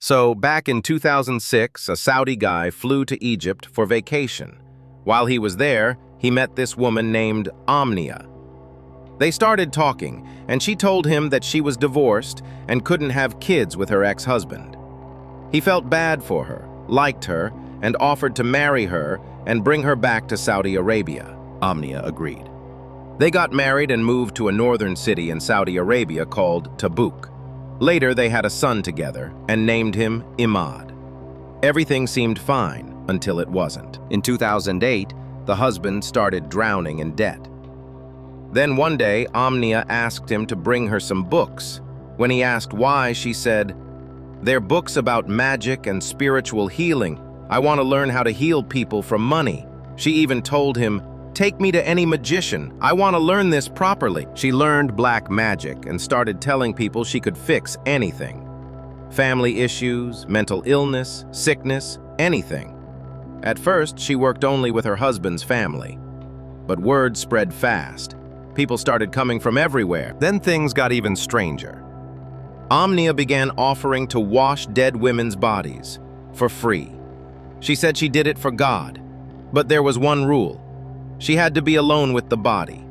So, back in 2006, a Saudi guy flew to Egypt for vacation. While he was there, he met this woman named Omnia. They started talking, and she told him that she was divorced and couldn't have kids with her ex-husband. He felt bad for her, liked her, and offered to marry her and bring her back to Saudi Arabia. Omnia agreed. They got married and moved to a northern city in Saudi Arabia called Tabuk. Later, they had a son together and named him Imad. Everything seemed fine until it wasn't. In 2008, the husband started drowning in debt. Then one day, Omnia asked him to bring her some books. When he asked why, she said, "They're books about magic and spiritual healing. I want to learn how to heal people from money." She even told him, "Take me to any magician. I want to learn this properly." She learned black magic and started telling people she could fix anything. Family issues, mental illness, sickness, anything. At first, she worked only with her husband's family. But word spread fast. People started coming from everywhere. Then things got even stranger. Omnia began offering to wash dead women's bodies for free. She said she did it for God, but there was one rule. She had to be alone with the body.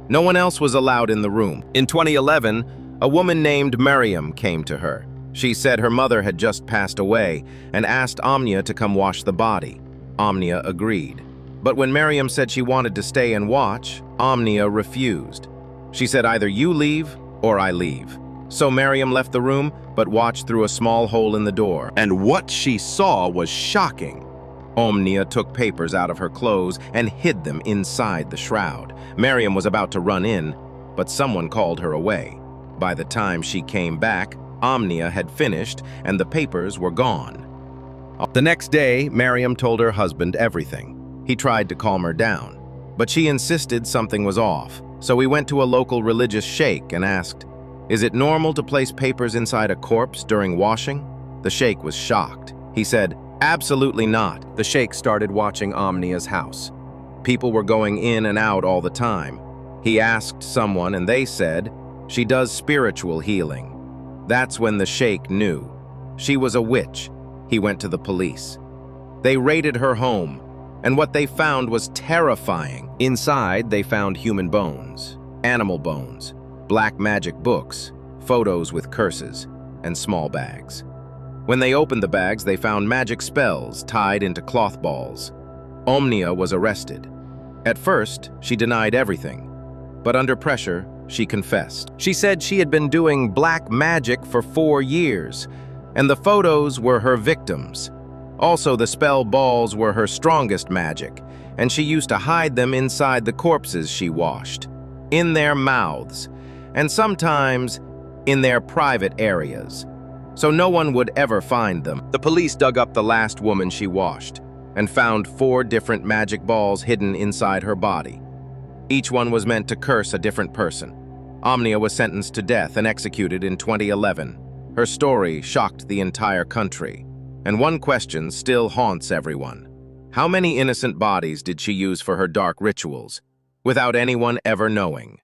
No one else was allowed in the room. In 2011, a woman named Miriam came to her. She said her mother had just passed away and asked Omnia to come wash the body. Omnia agreed. But when Miriam said she wanted to stay and watch, Omnia refused. She said, "Either you leave or I leave." So Miriam left the room, but watched through a small hole in the door. And what she saw was shocking. Omnia took papers out of her clothes and hid them inside the shroud. Miriam was about to run in, but someone called her away. By the time she came back, Omnia had finished and the papers were gone. The next day, Miriam told her husband everything. He tried to calm her down, but she insisted something was off. So we went to a local religious sheikh and asked, "Is it normal to place papers inside a corpse during washing?" The sheikh was shocked. He said, "Absolutely not." The sheikh started watching Omnia's house. People were going in and out all the time. He asked someone and they said, "She does spiritual healing." That's when the sheikh knew. She was a witch. He went to the police. They raided her home, and what they found was terrifying. Inside, they found human bones, animal bones, black magic books, photos with curses, and small bags. When they opened the bags, they found magic spells tied into cloth balls. Omnia was arrested. At first, she denied everything, but under pressure, she confessed. She said she had been doing black magic for 4 years, and the photos were her victims. Also, the spell balls were her strongest magic, and she used to hide them inside the corpses she washed, in their mouths, and sometimes in their private areas, so no one would ever find them. The police dug up the last woman she washed and found 4 different magic balls hidden inside her body. Each one was meant to curse a different person. Omnia was sentenced to death and executed in 2011. Her story shocked the entire country. And one question still haunts everyone. How many innocent bodies did she use for her dark rituals, without anyone ever knowing?